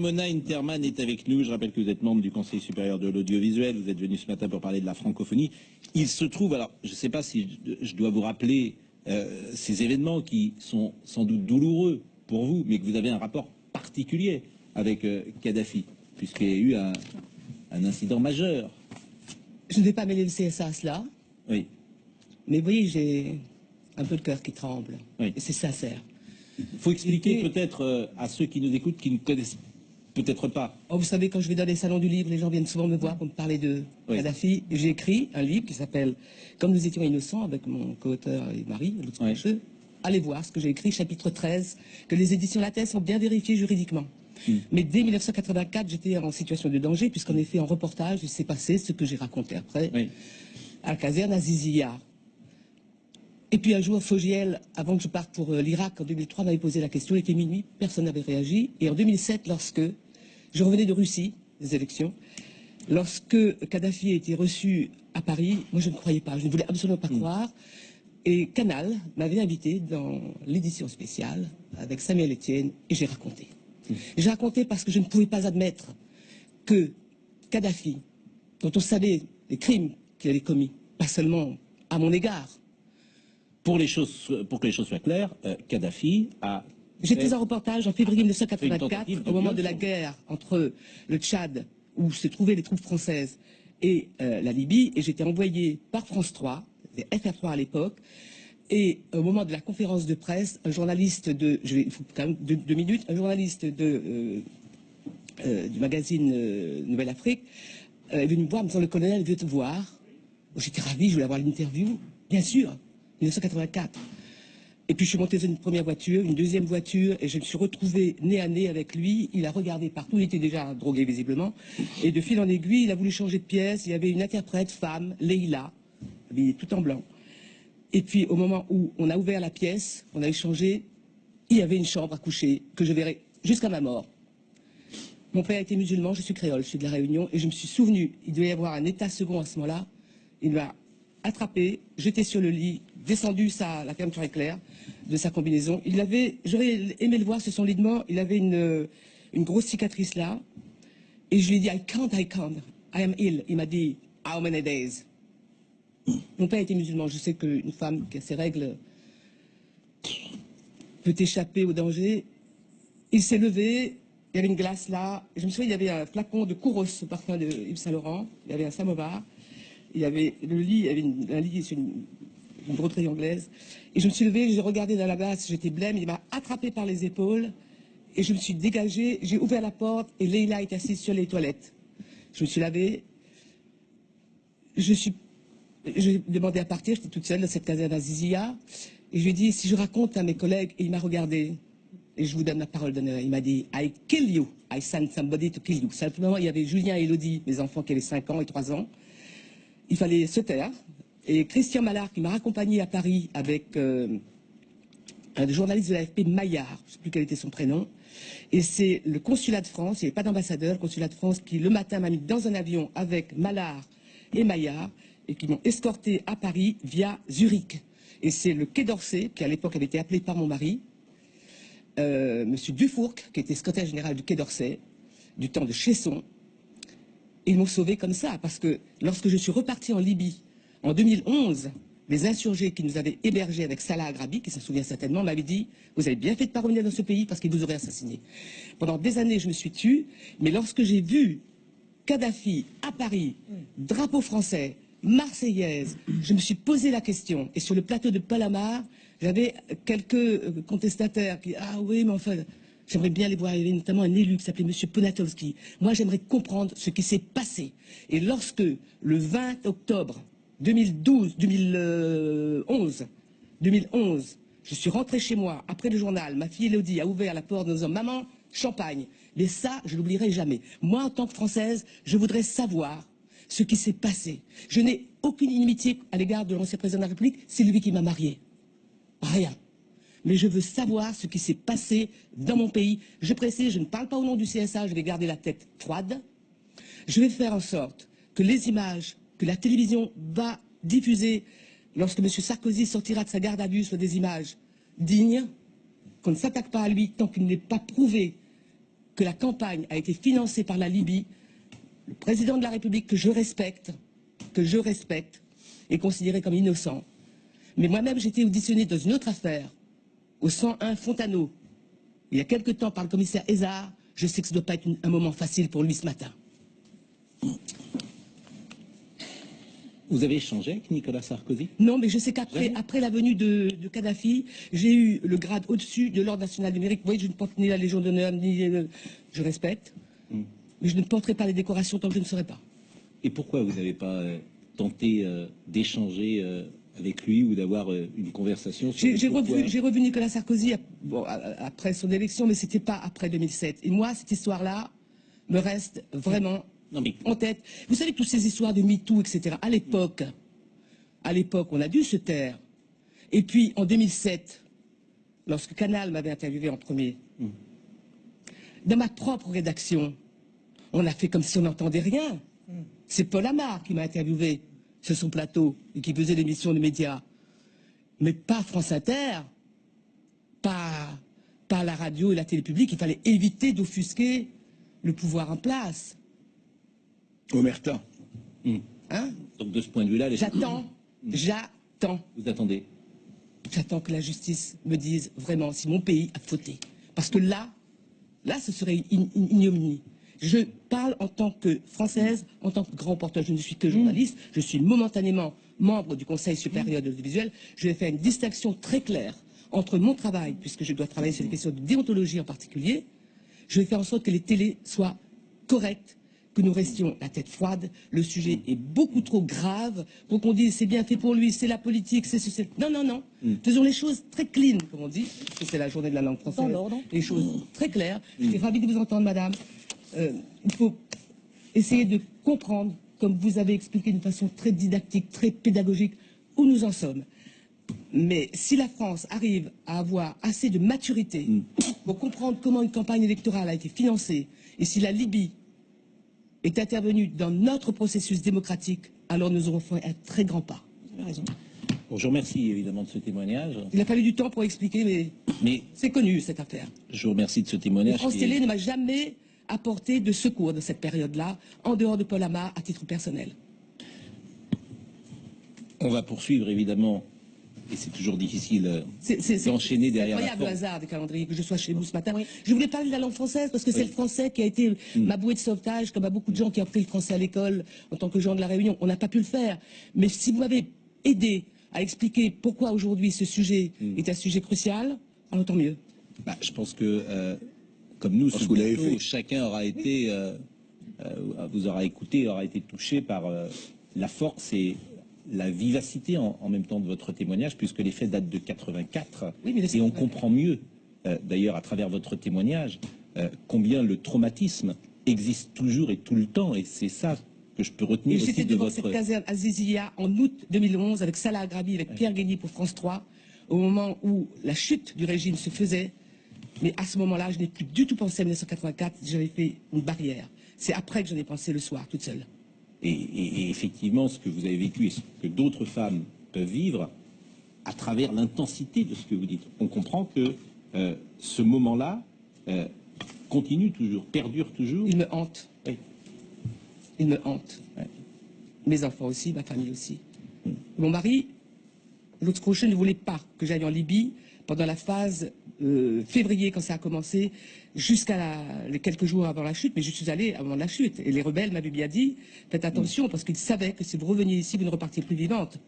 Mona Interman est avec nous. Je rappelle que vous êtes membre du Conseil supérieur de l'audiovisuel. Vous êtes venu ce matin pour parler de la francophonie. Il se trouve, alors je ne sais pas si je dois vous rappeler ces événements qui sont sans doute douloureux pour vous, mais que vous avez un rapport particulier avec Kadhafi, puisqu'il y a eu un incident majeur. Je ne vais pas mêler le CSA à cela. Oui. Mais vous voyez, j'ai un peu le cœur qui tremble. Oui. Et c'est sincère. Il faut expliquer peut-être à ceux qui nous écoutent, qui ne connaissent peut-être pas. Oh, vous savez, quand je vais dans les salons du livre, les gens viennent souvent me voir pour me parler de Kadhafi. J'ai écrit un livre qui s'appelle « Comme nous étions innocents » avec mon co-auteur et mari, Lutz Krecheux. Allez voir ce que j'ai écrit, chapitre 13, que les éditions Lattès ont bien vérifié juridiquement. Mais dès 1984, j'étais en situation de danger, puisqu'en effet, en reportage, il s'est passé ce que j'ai raconté après, à la caserne à Zizia. Et puis un jour, Fogiel, avant que je parte pour l'Irak, en 2003, m'avait posé la question, il était minuit, personne n'avait réagi. Et en 2007, lorsque je revenais de Russie, des élections, lorsque Kadhafi a été reçu à Paris, moi je ne croyais pas, je ne voulais absolument pas croire. Et Canal m'avait invité dans l'édition spéciale avec Samuel Etienne, et j'ai raconté. J'ai raconté parce que je ne pouvais pas admettre que Kadhafi, dont on savait les crimes qu'il avait commis, pas seulement à mon égard. Pour que les choses soient claires, Kadhafi a... J'étais en reportage en février 1984, au moment de la guerre entre le Tchad, où se trouvaient les troupes françaises, et la Libye, et j'étais envoyé par France 3, FR3 à l'époque, et au moment de la conférence de presse, un journaliste il faut quand même 2 minutes, un journaliste du magazine Nouvelle Afrique est venu me voir en me disant « Le colonel veut te voir ». J'étais ravi, je voulais avoir l'interview, bien sûr, 1984. Et puis je suis monté dans une première voiture, une deuxième voiture, et je me suis retrouvé nez à nez avec lui. Il a regardé partout, il était déjà drogué visiblement. Et de fil en aiguille, il a voulu changer de pièce. Il y avait une interprète femme, Leïla, habillée tout en blanc. Et puis au moment où on a ouvert la pièce, on a échangé, il y avait une chambre à coucher que je verrai jusqu'à ma mort. Mon père était musulman, je suis créole, je suis de la Réunion, et je me suis souvenu, il devait y avoir un état second à ce moment-là. Il m'a attrapé, jeté sur le lit, descendu la fermeture éclair de sa combinaison. J'aurais aimé le voir sur son lit de mort, il avait une grosse cicatrice là. Et je lui ai dit, I can't, I am ill. Il m'a dit, how many days? Mon père était musulman, je sais qu'une femme qui a ses règles peut échapper au danger. Il s'est levé, il y avait une glace là, je me souviens, il y avait un flacon de Kouros, ce parfum de Yves Saint Laurent, il y avait un samovar, il y avait le lit, il y avait un lit sur une broderie anglaise, et je me suis levé, j'ai regardé dans la glace, j'étais blême, il m'a attrapé par les épaules, et je me suis dégagé, j'ai ouvert la porte, et Leïla est assise sur les toilettes. Je me suis lavé, j'ai demandé à partir, j'étais toute seule dans cette caserne à Zizia, et je lui ai dit, si je raconte à mes collègues, et il m'a regardé, et je vous donne la parole d'honneur, il m'a dit, I kill you, I send somebody to kill you. Simplement, il y avait Julien et Elodie, mes enfants qui avaient 5 ans et 3 ans, il fallait se taire, et Christian Mallard, qui m'a accompagné à Paris avec un journaliste de l'AFP, Maillard, je ne sais plus quel était son prénom, et c'est le consulat de France, il n'y avait pas d'ambassadeur, le consulat de France, qui le matin m'a mis dans un avion avec Mallard et Maillard, et qui m'ont escorté à Paris via Zurich. Et c'est le Quai d'Orsay, qui à l'époque avait été appelé par mon mari, Monsieur Dufourc, qui était secrétaire général du Quai d'Orsay, du temps de Chesson. Ils m'ont sauvé comme ça, parce que lorsque je suis reparti en Libye, en 2011, les insurgés qui nous avaient hébergés avec Salah Agrabi, qui s'en souvient certainement, m'avaient dit « Vous avez bien fait de ne pas revenir dans ce pays parce qu'ils vous auraient assassiné ». Pendant des années, je me suis tue, mais lorsque j'ai vu Kadhafi à Paris, drapeau français, marseillaise, je me suis posé la question. Et sur le plateau de Palomar, j'avais quelques contestataires qui, ah oui, mais enfin, j'aimerais bien les voir. Il y avait notamment un élu qui s'appelait M. Ponatowski. Moi, j'aimerais comprendre ce qui s'est passé. Et lorsque, le 20 octobre 2011, je suis rentré chez moi, après le journal, ma fille Élodie a ouvert la porte en disant « Maman, champagne ». Mais ça, je ne l'oublierai jamais. Moi, en tant que Française, je voudrais savoir ce qui s'est passé. Je n'ai aucune inimitié à l'égard de l'ancien président de la République, c'est lui qui m'a mariée. Rien. Mais je veux savoir ce qui s'est passé dans mon pays. Je précise, je ne parle pas au nom du CSA, je vais garder la tête froide. Je vais faire en sorte que les images que la télévision va diffuser lorsque M. Sarkozy sortira de sa garde à vue soient des images dignes, qu'on ne s'attaque pas à lui tant qu'il n'est pas prouvé que la campagne a été financée par la Libye, le président de la République, que je respecte, est considéré comme innocent. Mais moi-même, j'ai été auditionné dans une autre affaire, au 101 Fontano, il y a quelque temps par le commissaire Ezard. Je sais que ce ne doit pas être un moment facile pour lui ce matin. Vous avez échangé avec Nicolas Sarkozy? Non, mais je sais qu'après la venue de Kadhafi, j'ai eu le grade au-dessus de l'Ordre national du mérite. Vous voyez, je ne porte ni la Légion d'honneur, ni... je respecte. Mais je ne porterai pas les décorations tant que je ne serai pas. Et pourquoi vous n'avez pas tenté d'échanger avec lui ou d'avoir une conversation sur J'ai revu Nicolas Sarkozy après son élection, mais ce n'était pas après 2007. Et moi, cette histoire-là me reste vraiment en tête. Vous savez, toutes ces histoires de MeToo, etc., à l'époque, on a dû se taire. Et puis, en 2007, lorsque Canal m'avait interviewé en premier, dans ma propre rédaction, on a fait comme si on n'entendait rien. C'est Paul Amar qui m'a interviewé sur son plateau et qui faisait l'émission de médias. Mais pas France Inter, pas la radio et la télé publique. Il fallait éviter d'offusquer le pouvoir en place. Omerta. Hein? Donc de ce point de vue-là... J'attends. Vous attendez? J'attends que la justice me dise vraiment si mon pays a fauté. Parce que là, ce serait une ignominie. Je parle en tant que Française, en tant que grand porteur. Je ne suis que journaliste. Je suis momentanément membre du Conseil supérieur de l'audiovisuel. Je vais faire une distinction très claire entre mon travail, puisque je dois travailler sur les questions de déontologie en particulier. Je vais faire en sorte que les télés soient correctes, que nous restions la tête froide. Le sujet est beaucoup trop grave pour qu'on dise c'est bien fait pour lui, c'est la politique, c'est ceci. Non, non, non. Faisons les choses très clean, comme on dit, parce que c'est la journée de la langue française. Dans l'ordre. Les choses très claires. Je suis ravie de vous entendre, madame. Il faut essayer de comprendre, comme vous avez expliqué d'une façon très didactique, très pédagogique, où nous en sommes. Mais si la France arrive à avoir assez de maturité pour comprendre comment une campagne électorale a été financée, et si la Libye est intervenue dans notre processus démocratique, alors nous aurons fait un très grand pas. Vous avez raison. Bon, je vous remercie évidemment de ce témoignage. Il a fallu du temps pour expliquer, mais c'est connu cette affaire. Je vous remercie de ce témoignage. France Télé ne m'a jamais apporté de secours dans cette période-là, en dehors de Paul Amar, à titre personnel. On va poursuivre évidemment, et c'est toujours difficile d'enchaîner derrière la forme. C'est incroyable le hasard des calendriers que je sois chez vous ce matin. Oui. Je voulais parler de la langue française parce que c'est le français qui a été ma bouée de sauvetage, comme à beaucoup de gens qui ont appris le français à l'école en tant que gens de la Réunion. On n'a pas pu le faire. Mais si vous m'avez aidé à expliquer pourquoi aujourd'hui ce sujet est un sujet crucial, alors tant mieux. Bah, je pense que, comme nous, ce plateau, chacun aura été, vous aura écouté, aura été touché par la force et la vivacité en même temps de votre témoignage, puisque les faits datent de 84, et on comprend mieux, d'ailleurs, à travers votre témoignage, combien le traumatisme existe toujours et tout le temps, et c'est ça que je peux retenir aussi de votre... J'étais devant cette caserne à Zizia en août 2011, avec Salah Agrabi, avec Pierre Guény pour France 3, au moment où la chute du régime se faisait. Mais à ce moment-là, je n'ai plus du tout pensé à 1984, j'avais fait une barrière. C'est après que j'en ai pensé le soir, toute seule. Et effectivement, ce que vous avez vécu et ce que d'autres femmes peuvent vivre, à travers l'intensité de ce que vous dites, on comprend que ce moment-là continue toujours, perdure toujours. Il me hante. Oui. Il me hante. Ouais. Mes enfants aussi, ma famille aussi. Mon mari, l'autre crochet, ne voulait pas que j'aille en Libye pendant la phase février, quand ça a commencé, jusqu'à les quelques jours avant la chute, mais je suis allée avant la chute. Et les rebelles m'avaient bien dit, faites attention, parce qu'ils savaient que si vous reveniez ici, vous ne repartiez plus vivante.